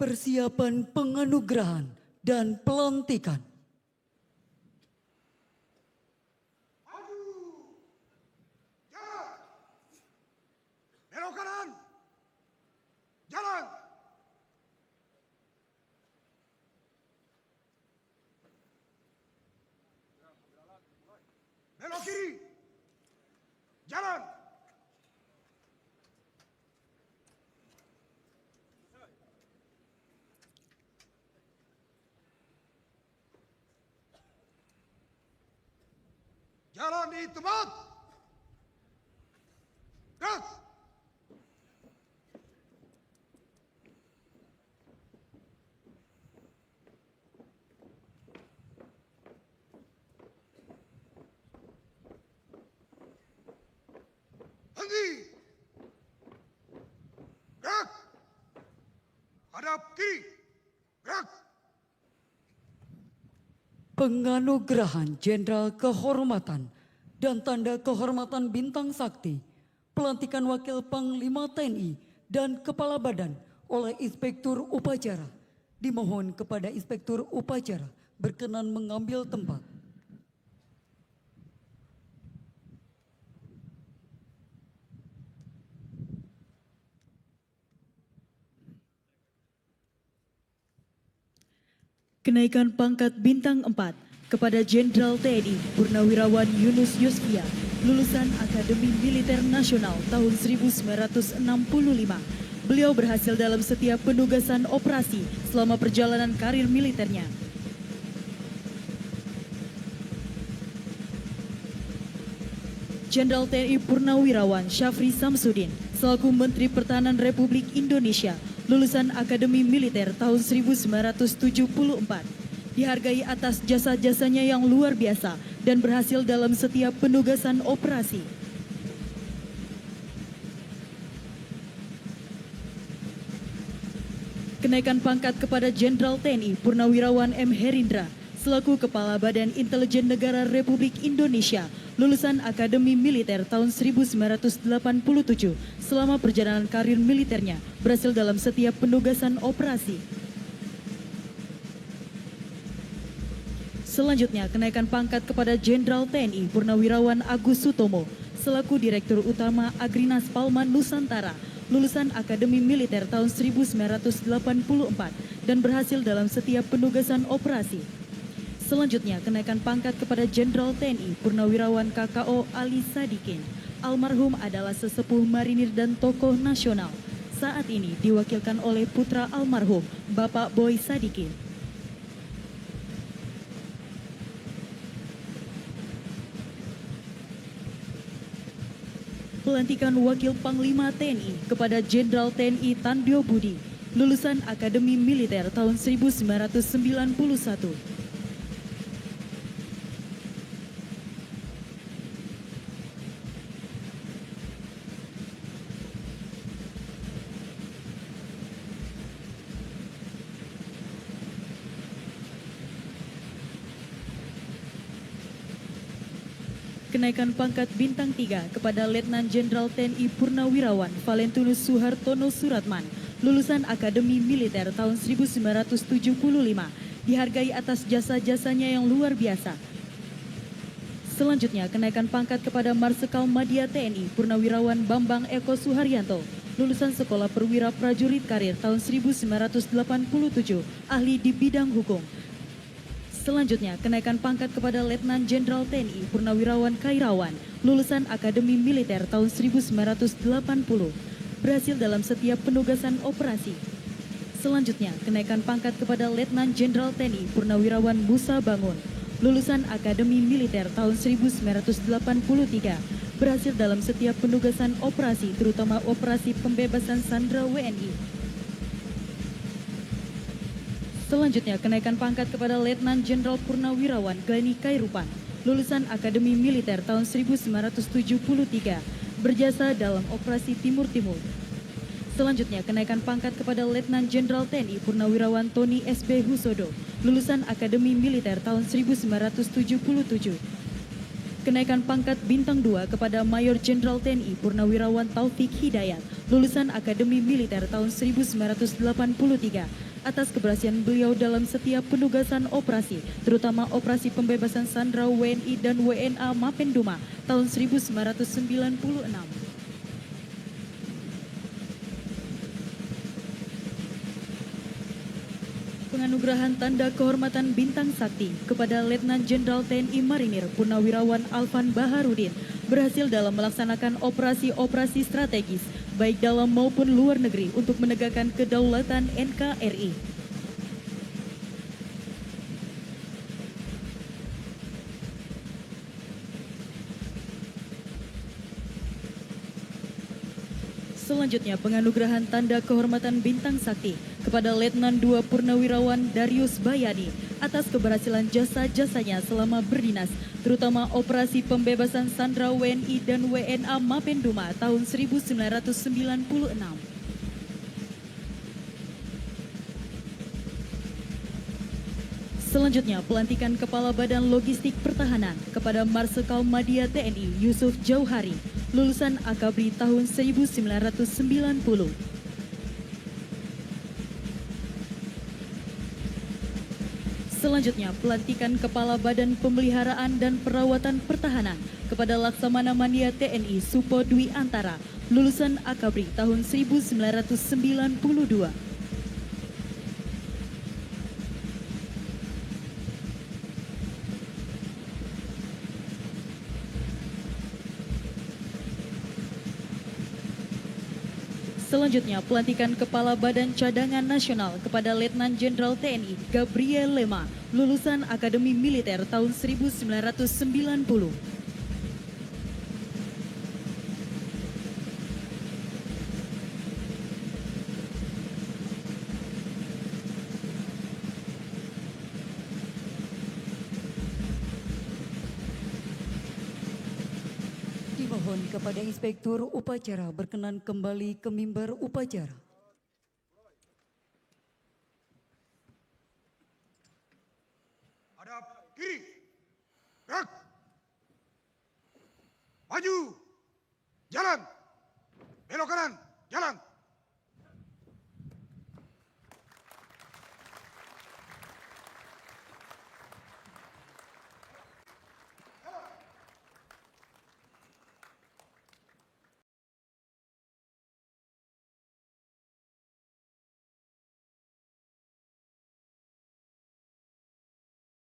Persiapan penganugerahan dan pelantikan. Belok kanan. Jalan. Belok kiri. Jalan. Jalan di tempat. Gerak. Henti. Gerak. Hadap kiri. Gerak. Penganugerahan Jenderal Kehormatan dan Tanda Kehormatan Bintang Sakti, pelantikan Wakil Panglima TNI dan Kepala Badan oleh Inspektur Upacara. Dimohon kepada Inspektur Upacara berkenan mengambil tempat. Kenaikan pangkat bintang 4 kepada Jenderal TNI Purnawirawan Yunus Yusfia, lulusan Akademi Militer Nasional tahun 1965. Beliau berhasil dalam setiap penugasan operasi selama perjalanan karir militernya. Jenderal TNI Purnawirawan Syafri Samsudin selaku Menteri Pertahanan Republik Indonesia, lulusan Akademi Militer tahun 1974, dihargai atas jasa-jasanya yang luar biasa dan berhasil dalam setiap penugasan operasi. Kenaikan pangkat kepada Jenderal TNI Purnawirawan M. Herindra selaku Kepala Badan Intelijen Negara Republik Indonesia, lulusan Akademi Militer tahun 1987, selama perjalanan karir militernya berhasil dalam setiap penugasan operasi. Selanjutnya, kenaikan pangkat kepada Jenderal TNI Purnawirawan Agus Sutomo selaku Direktur Utama Agrinas Palma Nusantara, lulusan Akademi Militer tahun 1984 dan berhasil dalam setiap penugasan operasi. Selanjutnya, kenaikan pangkat kepada Jenderal TNI Purnawirawan KKO Ali Sadikin. Almarhum adalah sesepuh marinir dan tokoh nasional. Saat ini diwakilkan oleh putra almarhum, Bapak Boy Sadikin. Pelantikan Wakil Panglima TNI kepada Jenderal TNI Tandyo Budi, lulusan Akademi Militer tahun 1991. Kenaikan pangkat bintang 3 kepada Letnan Jenderal TNI Purnawirawan Valentinus Suhartono Suratman, lulusan Akademi Militer tahun 1975, dihargai atas jasa-jasanya yang luar biasa. Selanjutnya, kenaikan pangkat kepada Marsikal Madya TNI Purnawirawan Bambang Eko Suharyanto, lulusan Sekolah Perwira Prajurit Karir tahun 1987, ahli di bidang hukum. Selanjutnya, kenaikan pangkat kepada Letnan Jenderal TNI Purnawirawan Kairawan, lulusan Akademi Militer tahun 1980, berhasil dalam setiap penugasan operasi. Selanjutnya, kenaikan pangkat kepada Letnan Jenderal TNI Purnawirawan Musa Bangun, lulusan Akademi Militer tahun 1983, berhasil dalam setiap penugasan operasi, terutama operasi pembebasan sandera WNI. Selanjutnya, kenaikan pangkat kepada Letnan Jenderal Purnawirawan Glenny Kairupan, lulusan Akademi Militer tahun 1973, berjasa dalam operasi Timur Timur. Selanjutnya, kenaikan pangkat kepada Letnan Jenderal TNI Purnawirawan Tony SB Husodo, lulusan Akademi Militer tahun 1977. Kenaikan pangkat bintang 2 kepada Mayor Jenderal TNI Purnawirawan Taufik Hidayat, lulusan Akademi Militer tahun 1983, atas keberhasilan beliau dalam setiap penugasan operasi, terutama operasi pembebasan sandera WNI dan WNA Mapenduma tahun 1996. Penganugerahan Tanda Kehormatan Bintang Sakti kepada Letnan Jenderal TNI Marinir Purnawirawan Alvan Baharudin berhasil dalam melaksanakan operasi-operasi strategis baik dalam maupun luar negeri untuk menegakkan kedaulatan NKRI. Selanjutnya, penganugerahan Tanda Kehormatan Bintang Sakti kepada Letnan 2 Purnawirawan Darius Bayani atas keberhasilan jasa-jasanya selama berdinas, terutama operasi pembebasan sandera WNI dan WNA Mapenduma tahun 1996. Selanjutnya, pelantikan Kepala Badan Logistik Pertahanan kepada Marsikal Madya TNI Yusuf Jauhari, lulusan Akabri tahun 1990. Selanjutnya, pelantikan Kepala Badan Pemeliharaan dan Perawatan Pertahanan kepada Laksamana Madya TNI Supo Dwi Antara, lulusan Akabri tahun 1992. Selanjutnya, pelantikan Kepala Badan Cadangan Nasional kepada Letnan Jenderal TNI Gabriel Lema, lulusan Akademi Militer tahun 1990. Dimohon kepada Inspektur Upacara berkenan kembali ke mimbar upacara. Hadap kiri. Gerak. Maju. Jalan.